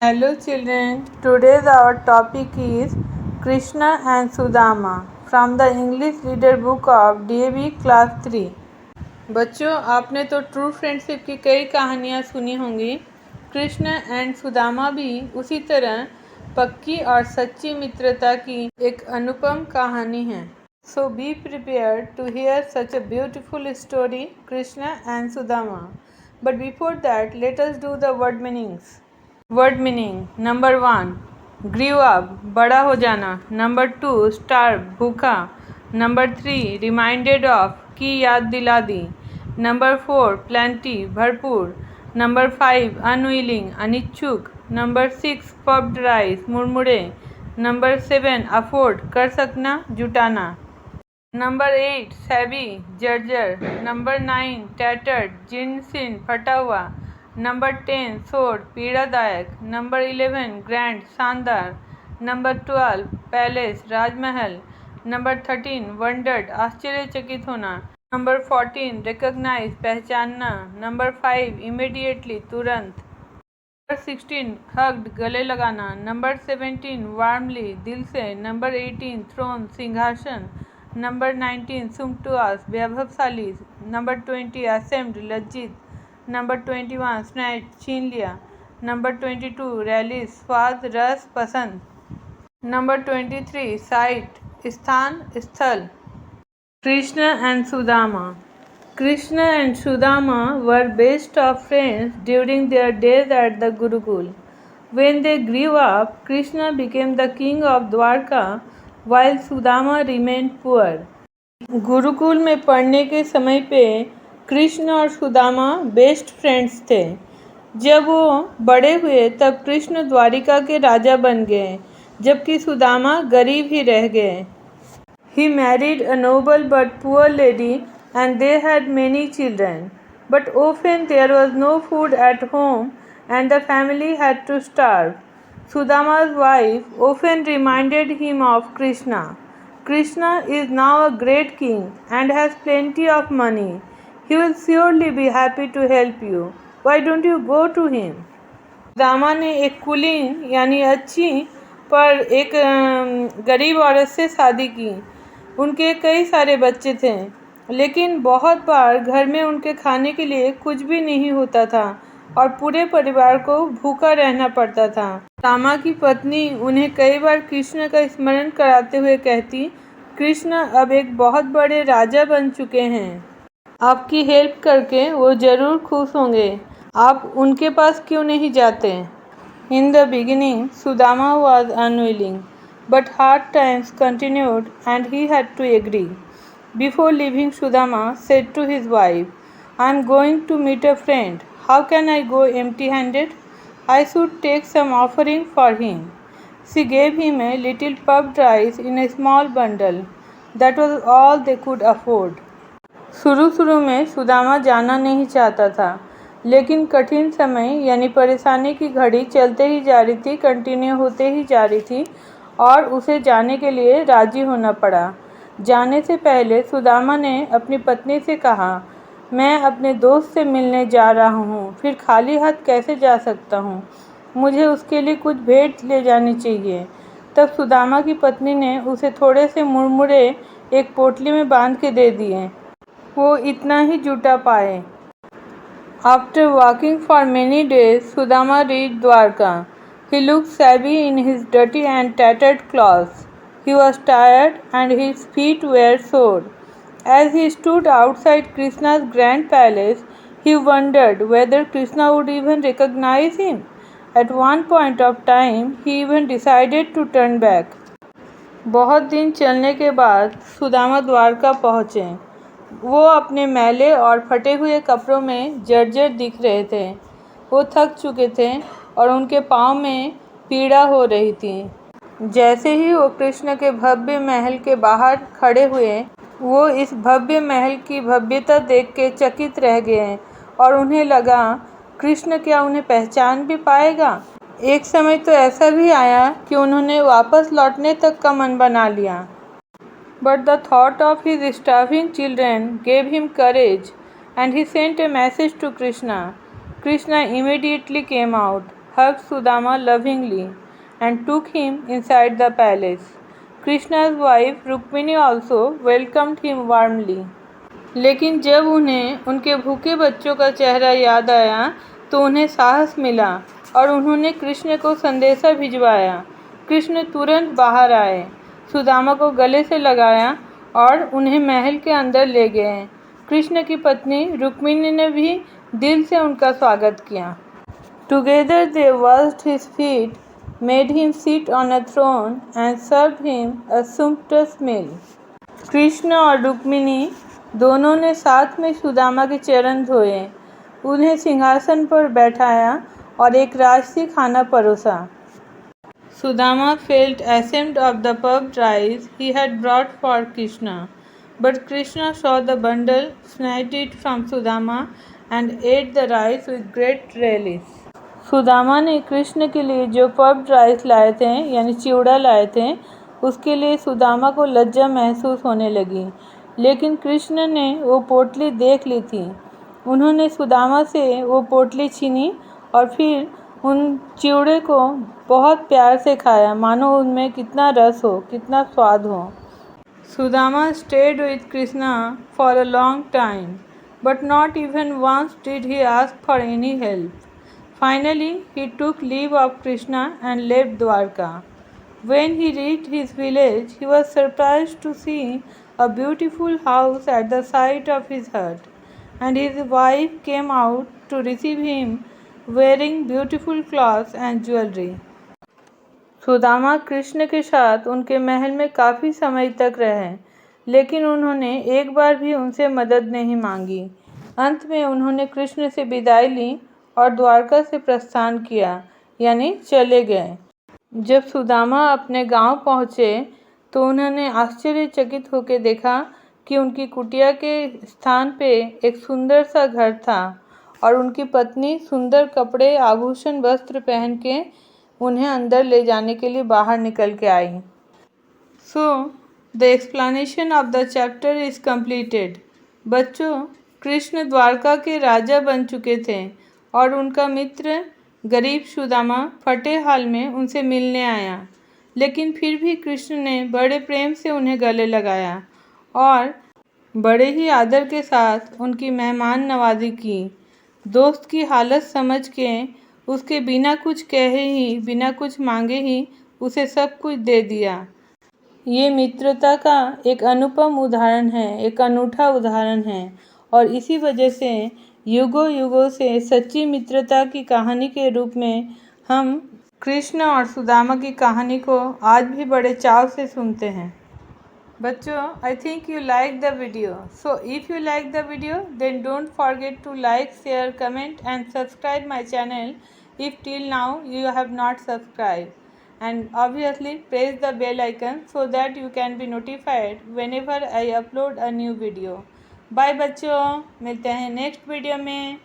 Hello children, today's our topic is Krishna and Sudama from the English Reader Book of DAV Class 3। बच्चों, आपने तो true friendship की कई कहानियाँ सुनी होंगी। कृष्ण एंड सुदामा भी उसी तरह पक्की और सच्ची मित्रता की एक अनुपम कहानी है। So be prepared to hear such a beautiful story Krishna and Sudama. But before that let us do the word meanings. Word meaning number 1 grew up बड़ा हो जाना। नंबर 2 स्टार्व भूखा। नंबर 3 रिमाइंडेड ऑफ की याद दिला दी। नंबर 4 प्लेंटी भरपूर। Number 5 unwilling अनिच्छुक। नंबर 6 पफ्ड राइस मुरमुरे। नंबर 7 अफोर्ड कर सकना जुटाना। नंबर 8 सैवी जर्जर। नंबर 9 टैटर्ड जीर्ण शीर्ण फटा हुआ। नंबर 10 सोर पीड़ादायक। नंबर 11 ग्रैंड शानदार। नंबर 12 पैलेस राजमहल। नंबर 13 वंडर्ड आश्चर्यचकित होना। नंबर 14 रिकॉग्नाइज पहचानना। नंबर 5 इमीडिएटली तुरंत। नंबर 16 हग्ड गले लगाना। नंबर 17 वार्मली दिल से। नंबर 18 थ्रोन सिंहासन। नंबर 19 सुम्पटुअस वैभवशाली। नंबर 20 असेम्ड लज्जित। नंबर 21 स्नैच छीन लिया। नंबर 22 रैली स्वाद रस पसंद। नंबर 23 साइट स्थान स्थल। Krishna and Sudama. Krishna and Sudama were best of friends during their days at the Gurukul. When they grew up, Krishna became the king of Dwarka while Sudama remained poor. Gurukul में पढ़ने के समय पे कृष्ण और Sudama best friends थे। जब वो बड़े हुए तब कृष्ण द्वारिका के राजा बन गए, जबकि सुदामा गरीब ही रह गए। He married a noble but poor lady and they had many children. But often there was no food at home and the family had to starve. Sudama's wife often reminded him of Krishna. Krishna is now a great king and has plenty of money. He will surely be happy to help you. Why don't you go to him? Sudama ने एक कुलीन यानी अच्छी पर एक गरीब औरत से शादी की। उनके कई सारे बच्चे थे, लेकिन बहुत बार घर में उनके खाने के लिए कुछ भी नहीं होता था और पूरे परिवार को भूखा रहना पड़ता था। सुदामा की पत्नी उन्हें कई बार कृष्ण का स्मरण कराते हुए कहती, कृष्ण अब एक बहुत बड़े राजा बन चुके हैं, आपकी हेल्प करके वो ज़रूर खुश होंगे, आप उनके पास क्यों नहीं जाते। In the beginning Sudama was unwilling but hard times continued and he had to agree. Before leaving, Sudama said to his wife, I am going to meet a friend. How can I go empty-handed? I should take some offering for him. She gave him a little puffed rice in a small bundle. That was all they could afford. शुरू में सुदामा जाना नहीं चाहता था, लेकिन कठिन समय यानी परेशानी की घड़ी चलते ही जा रही थी, कंटिन्यू होते ही जा रही थी और उसे जाने के लिए राजी होना पड़ा। जाने से पहले सुदामा ने अपनी पत्नी से कहा, मैं अपने दोस्त से मिलने जा रहा हूँ, फिर खाली हाथ कैसे जा सकता हूँ, मुझे उसके लिए कुछ भेंट ले जानी चाहिए। तब सुदामा की पत्नी ने उसे थोड़े से मुरमुरे एक पोटली में बांध के दे दिए। वो इतना ही जुटा पाए। After walking for many days, Sudama reached Dwarka. He looked shabby in his dirty and tattered clothes. He was tired and his feet were sore. As he stood outside Krishna's grand palace, he wondered whether Krishna would even recognize him. At one point of time, he even decided to turn back. बहुत दिन चलने के बाद सुदामा द्वारका पहुँचे। वो अपने मैले और फटे हुए कपड़ों में जर्जर दिख रहे थे। वो थक चुके थे और उनके पाँव में पीड़ा हो रही थी। जैसे ही वो कृष्ण के भव्य महल के बाहर खड़े हुए, वो इस भव्य महल की भव्यता देख के चकित रह गए और उन्हें लगा, कृष्ण क्या उन्हें पहचान भी पाएगा। एक समय तो ऐसा भी आया कि उन्होंने वापस लौटने तक का मन बना लिया। But the thought of his starving children gave him courage and he sent a message to Krishna. Krishna immediately came out. hugged Sudama lovingly and took him inside the palace. Krishna's wife Rukmini also welcomed him warmly. लेकिन जब उन्हें उनके भूखे बच्चों का चेहरा याद आया तो उन्हें साहस मिला और उन्होंने कृष्ण को संदेशा भिजवाया। कृष्ण तुरंत बाहर आए, सुदामा को गले से लगाया और उन्हें महल के अंदर ले गए। कृष्ण की पत्नी रुक्मिणी ने भी दिल से उनका स्वागत किया। Together they washed his feet, made him sit on a throne and served him a sumptuous meal. Krishna और रुक्मिणी दोनों ने साथ में सुदामा के चरण धोए, उन्हें सिंहासन पर बैठाया और एक राजसी खाना परोसा। Sudama felt ashamed of the puffed rice he had brought for Krishna, but Krishna saw the bundle, snatched it from Sudama, and ate the rice with great relish. Sudama ने कृष्ण के लिए जो पफ्ड राइस लाए थे यानी चिवड़ा लाए थे, उसके लिए सुदामा को लज्जा महसूस होने लगी, लेकिन कृष्ण ने वो पोटली देख ली थी। उन्होंने सुदामा से वो पोटली छीनी और फिर उन चिवड़े को बहुत प्यार से खाया, मानो उनमें कितना रस हो, कितना स्वाद हो। Sudama stayed with Krishna for a long time, but not even once did he ask for any help. Finally, he took leave of Krishna and left Dwarka. When he reached his village, he was surprised to see a beautiful house at the side of his hut, and his wife came out to receive him wearing beautiful clothes and jewelry. Sudama Krishna के साथ उनके महल में काफ़ी समय तक रहे, लेकिन उन्होंने एक बार भी उनसे मदद नहीं मांगी। अंत में उन्होंने कृष्ण से विदाई ली और द्वारका से प्रस्थान किया, यानी चले गए। जब सुदामा अपने गांव पहुंचे तो उन्होंने आश्चर्यचकित होकर देखा कि उनकी कुटिया के स्थान पे एक सुंदर सा घर था और उनकी पत्नी सुंदर कपड़े, आभूषण, वस्त्र पहन के उन्हें अंदर ले जाने के लिए बाहर निकल के आई। So the explanation of the chapter is completed. बच्चों, कृष्ण द्वारका के राजा बन चुके थे और उनका मित्र गरीब सुदामा फटे हाल में उनसे मिलने आया, लेकिन फिर भी कृष्ण ने बड़े प्रेम से उन्हें गले लगाया और बड़े ही आदर के साथ उनकी मेहमान नवाजी की। दोस्त की हालत समझ के उसके बिना कुछ कहे ही, बिना कुछ मांगे ही उसे सब कुछ दे दिया। ये मित्रता का एक अनुपम उदाहरण है, एक अनूठा उदाहरण है और इसी वजह से युगों युगों से सच्ची मित्रता की कहानी के रूप में हम कृष्ण और सुदामा की कहानी को आज भी बड़े चाव से सुनते हैं। बच्चों, I think you like the video, so if you like the video then don't forget to like, share, comment and subscribe my channel if till now you have not subscribed, and obviously press the bell icon so that you can be notified whenever I upload a new video. Bye बच्चों, मिलते हैं next video में।